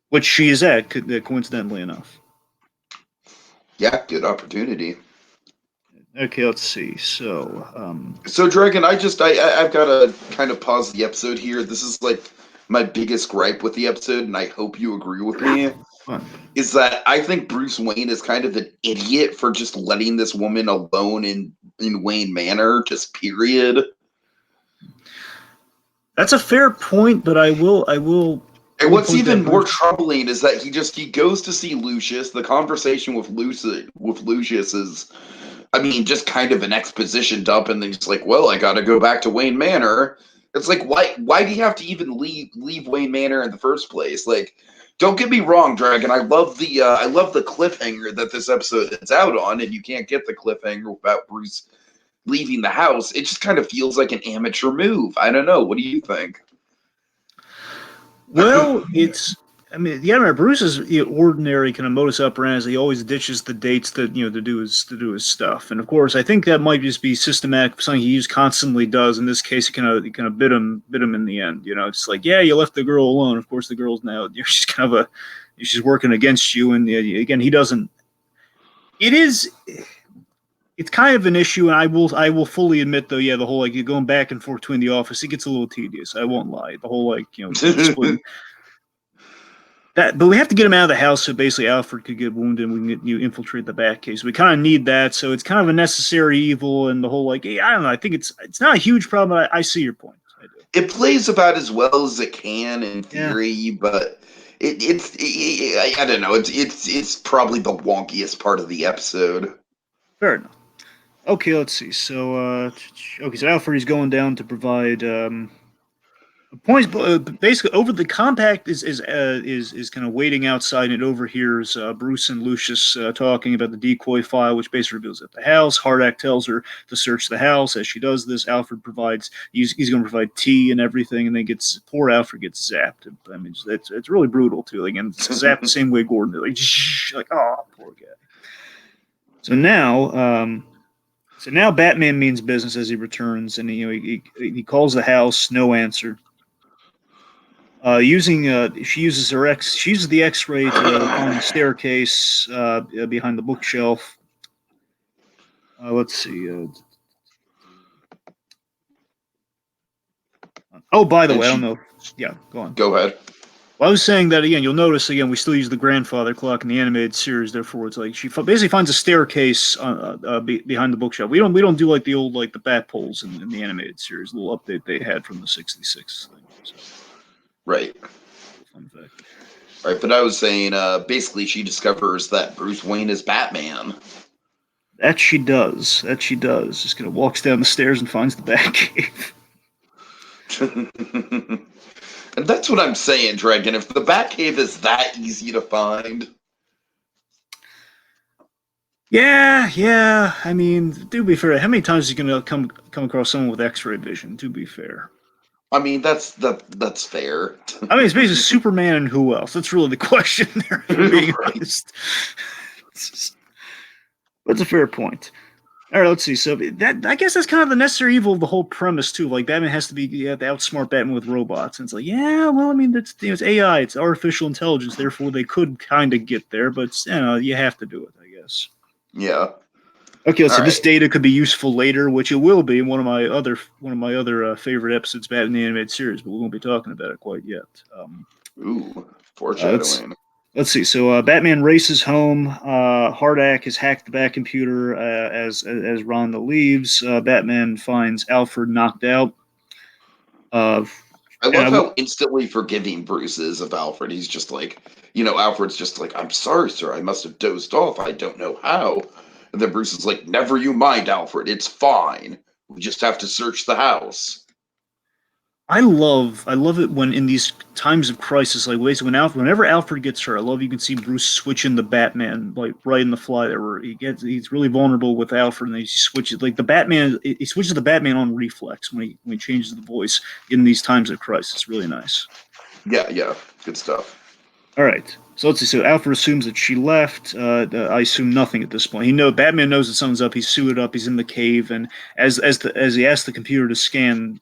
Which she is at, coincidentally enough. Yeah, good opportunity. Okay, let's see. So, So Dragon, I've got to kind of pause the episode here. This is like my biggest gripe with the episode, and I hope you agree with me. fun. Is that I think Bruce Wayne is kind of an idiot for just letting this woman alone in Wayne Manor, just period. That's a fair point, but I will. And what's even more troubling is that he goes to see Lucius. The conversation with Lucius is, I mean, just kind of an exposition dump, and then he's like, "Well, I got to go back to Wayne Manor." It's like, why do you have to even leave Wayne Manor in the first place? Like, don't get me wrong, Dragon. I love the cliffhanger that this episode is out on, and you can't get the cliffhanger without Bruce leaving the house. It just kind of feels like an amateur move. I don't know. What do you think? Well, it's. I mean, yeah, remember, Bruce is ordinary kind of modus operandi. He always ditches the dates that to do his stuff, and of course, I think that might just be systematic, something he just constantly does. In this case, he kind of bit him in the end. It's like, yeah, you left the girl alone. Of course, the girl's now she's kind of she's working against you, and again, he doesn't. It is. It's kind of an issue, and I will fully admit though, yeah, the whole you're going back and forth between the office, it gets a little tedious. I won't lie. The whole splitting. But we have to get him out of the house so basically Alfred could get wounded and we can infiltrate the Batcave. We kind of need that, so it's kind of a necessary evil, and the whole I don't know. I think it's not a huge problem, but I see your point. I do. It plays about as well as it can in theory, but I don't know. It's probably the wonkiest part of the episode. Fair enough. Okay, let's see. So so Alfred is going down to provide. Points basically over the compact is kind of waiting outside, and it overhears Bruce and Lucius talking about the decoy file, which basically reveals at the house. Hardak tells her to search the house. As she does this, Alfred provides he's going to provide tea and everything, and then poor Alfred gets zapped. I mean, it's really brutal too. Again, it's zapped the same way Gordon did, like oh, poor guy. So now Batman means business as he returns, and he calls the house, no answer. She uses the X-ray to find the staircase behind the bookshelf. Let's see. Oh, by the way, I don't know. Yeah, go on. Go ahead. Well, I was saying that again. You'll notice again we still use the grandfather clock in the animated series. Therefore, it's like she basically finds a staircase behind the bookshelf. We don't do like the old the bat poles in the animated series. A little update they had from the '66 thing. So. Right. Fun fact. Right, but I was saying, basically, she discovers that Bruce Wayne is Batman. That she does. That she does. Just kind of walks down the stairs and finds the Batcave. And that's what I'm saying, Dragon. If the Batcave is that easy to find, Yeah. I mean, to be fair, how many times are you gonna come across someone with X-ray vision? To be fair, I mean that's fair. I mean, it's basically Superman and who else? That's really the question there. If I'm being Right. honest, that's a fair point. All right, let's see. So that I guess that's kind of the necessary evil of the whole premise too. Like Batman has to be you have to outsmart Batman with robots, and it's like, yeah, well, I mean, it's AI, it's artificial intelligence, therefore they could kind of get there, but you have to do it, I guess. Yeah. Okay, let's All see. This right. data could be useful later, which it will be in one of my other favorite episodes, Batman the Animated Series, but we won't be talking about it quite yet. Ooh, Let's foreshadowing. see. So Batman races home. Hardak has hacked the Bat computer as Rhonda leaves. Batman finds Alfred knocked out. Uh, I and love how instantly forgiving Bruce is of Alfred. He's just like, Alfred's just like, I'm sorry, sir. I must have dozed off. I don't know how. And then Bruce is like, never you mind, Alfred. It's fine. We just have to search the house. I love it when in these times of crisis, like whenever Alfred gets hurt, I love you can see Bruce switching the Batman like right in the fly there where he's really vulnerable with Alfred, and he switches like the Batman he switches the Batman on reflex when he changes the voice in these times of crisis. Really nice. Yeah. Good stuff. All right. So let's see. So Alfred assumes that she left. I assume nothing at this point. Batman knows that something's up. He's suited up. He's in the cave, and as he asks the computer to scan,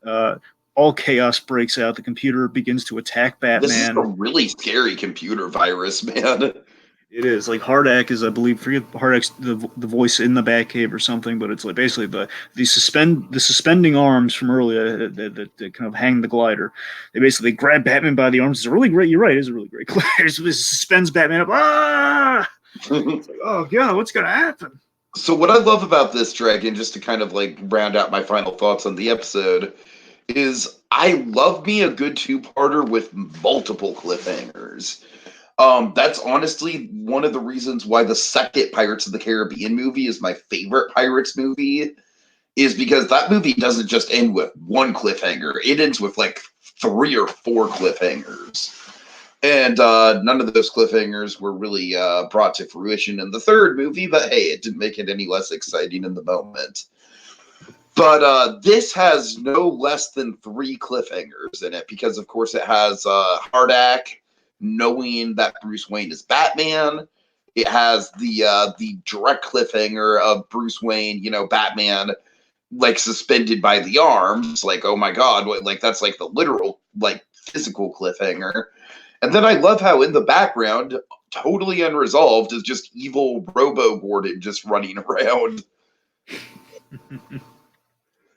all chaos breaks out. The computer begins to attack This is a Batman. really scary computer virus, man. It is like Hardak is, I believe, forget Hardak's the voice in the Batcave or something, but it's like basically the suspending arms from earlier that kind of hang the glider. They basically grab Batman by the arms. It's a really great. You're right. It's a really great glider. It suspends Batman up. Ah! It's like, oh god, what's gonna happen? So what I love about this, Dragon, just to kind of like round out my final thoughts on the episode, is I love me a good two-parter with multiple cliffhangers. That's honestly one of the reasons why the second Pirates of the Caribbean movie is my favorite Pirates movie, is because that movie doesn't just end with one cliffhanger. It ends with like 3 or 4 cliffhangers. And none of those cliffhangers were really brought to fruition in the third movie, but hey, it didn't make it any less exciting in the moment. But this has no less than 3 cliffhangers in it because, of course, it has Hardak knowing that Bruce Wayne is Batman. It has the direct cliffhanger of Bruce Wayne, Batman, like suspended by the arms. Like, oh my God, like that's like the literal, like physical cliffhanger. And then I love how in the background, totally unresolved, is just evil Robo Gordon just running around.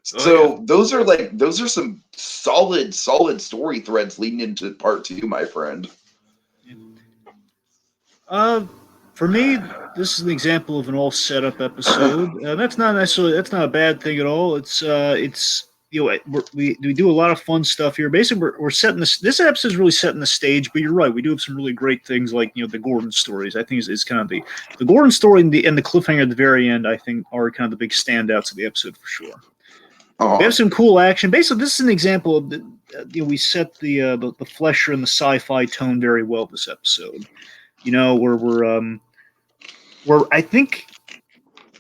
So those are some solid story threads leading into part 2, my friend. For me, this is an example of an all setup episode. That's not a bad thing at all. It's we do a lot of fun stuff here. Basically, we're setting this episode is really setting the stage. But you're right, we do have some really great things like the Gordon stories. I think is kind of the Gordon story and the cliffhanger at the very end. I think are kind of the big standouts of the episode for sure. We have some cool action. Basically, this is an example of we set the Flesher and the sci-fi tone very well this episode. Where I think,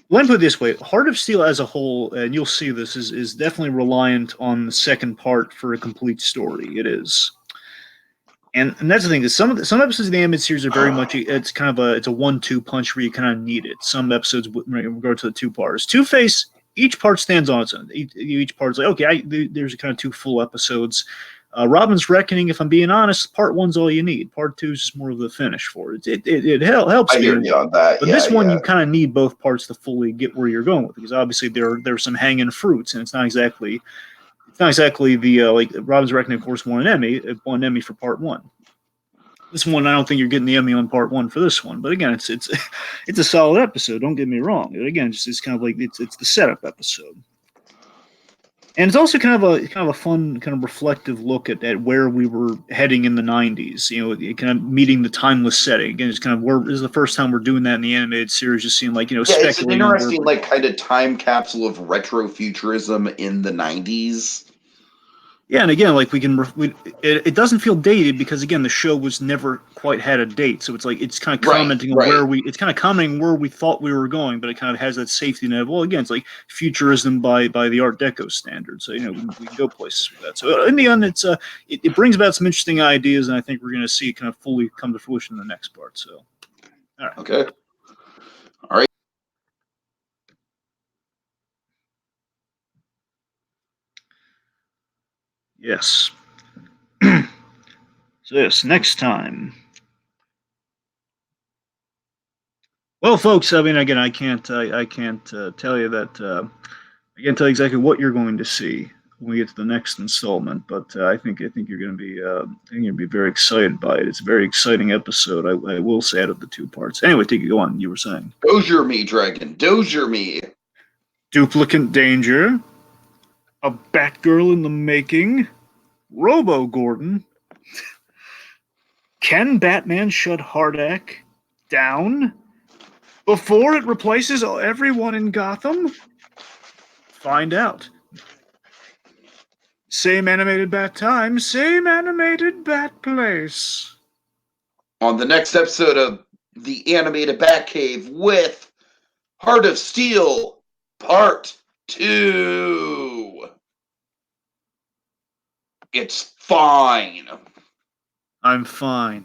let me put it this way: Heart of Steel as a whole, and you'll see this is definitely reliant on the second part for a complete story. It is, and that's the thing. Is some episodes of the animated series are very much it's kind of a 1-2 punch where you kind of need it. Some episodes in regard to the 2 parts. Two-Face, each part stands on its own. Each part's like, okay, there's kind of 2 full episodes. Robin's Reckoning, if I'm being honest, part 1's all you need. Part 2 is just more of the finish for it. It helps I me. hear you on that. But this one, you kind of need both parts to fully get where you're going with, because obviously there's some hanging fruits, and it's not exactly the like Robin's Reckoning, of course, won an Emmy for part 1. This one, I don't think you're getting the Emmy on part 1 for this one. But again, it's a solid episode. Don't get me wrong. Again, it's kind of like it's the setup episode. And it's also kind of a fun, kind of reflective look at where we were heading in the '90s. Kind of meeting the timeless setting. Again, it's kind of where this is the first time we're doing that in the animated series. Just seeing like Yeah, it's an speculating on where. interesting like kind of time capsule of retrofuturism in the 90s. Yeah, and again, like it doesn't feel dated because again, the show was never quite had a date, so it's like it's kind of Right, commenting on right. it's kind of commenting where we thought we were going, but it kind of has that safety net. Well, again, it's like futurism by the Art Deco standard, so we can go places with that. So in the end, it brings about some interesting ideas, and I think we're going to see it kind of fully come to fruition in the next part. So, all right, Okay. All right. yes. So yes, next time. Well, folks, I mean, again, I can't tell you that. I can't tell you exactly what you're going to see when we get to the next installment, but I think you're going to be very excited by it. It's a very exciting episode. I will say out of the two parts. Anyway, Tiki, go on. You were saying Dozier me, Dragon. Dozier me. duplicate danger, a Batgirl in the making, Robo Gordon. Can Batman shut Hardak down before it replaces everyone in Gotham? Find out. Same animated bat time, same animated bat place. On the next episode of the animated Batcave with Heart of Steel Part 2. It's fine. I'm fine.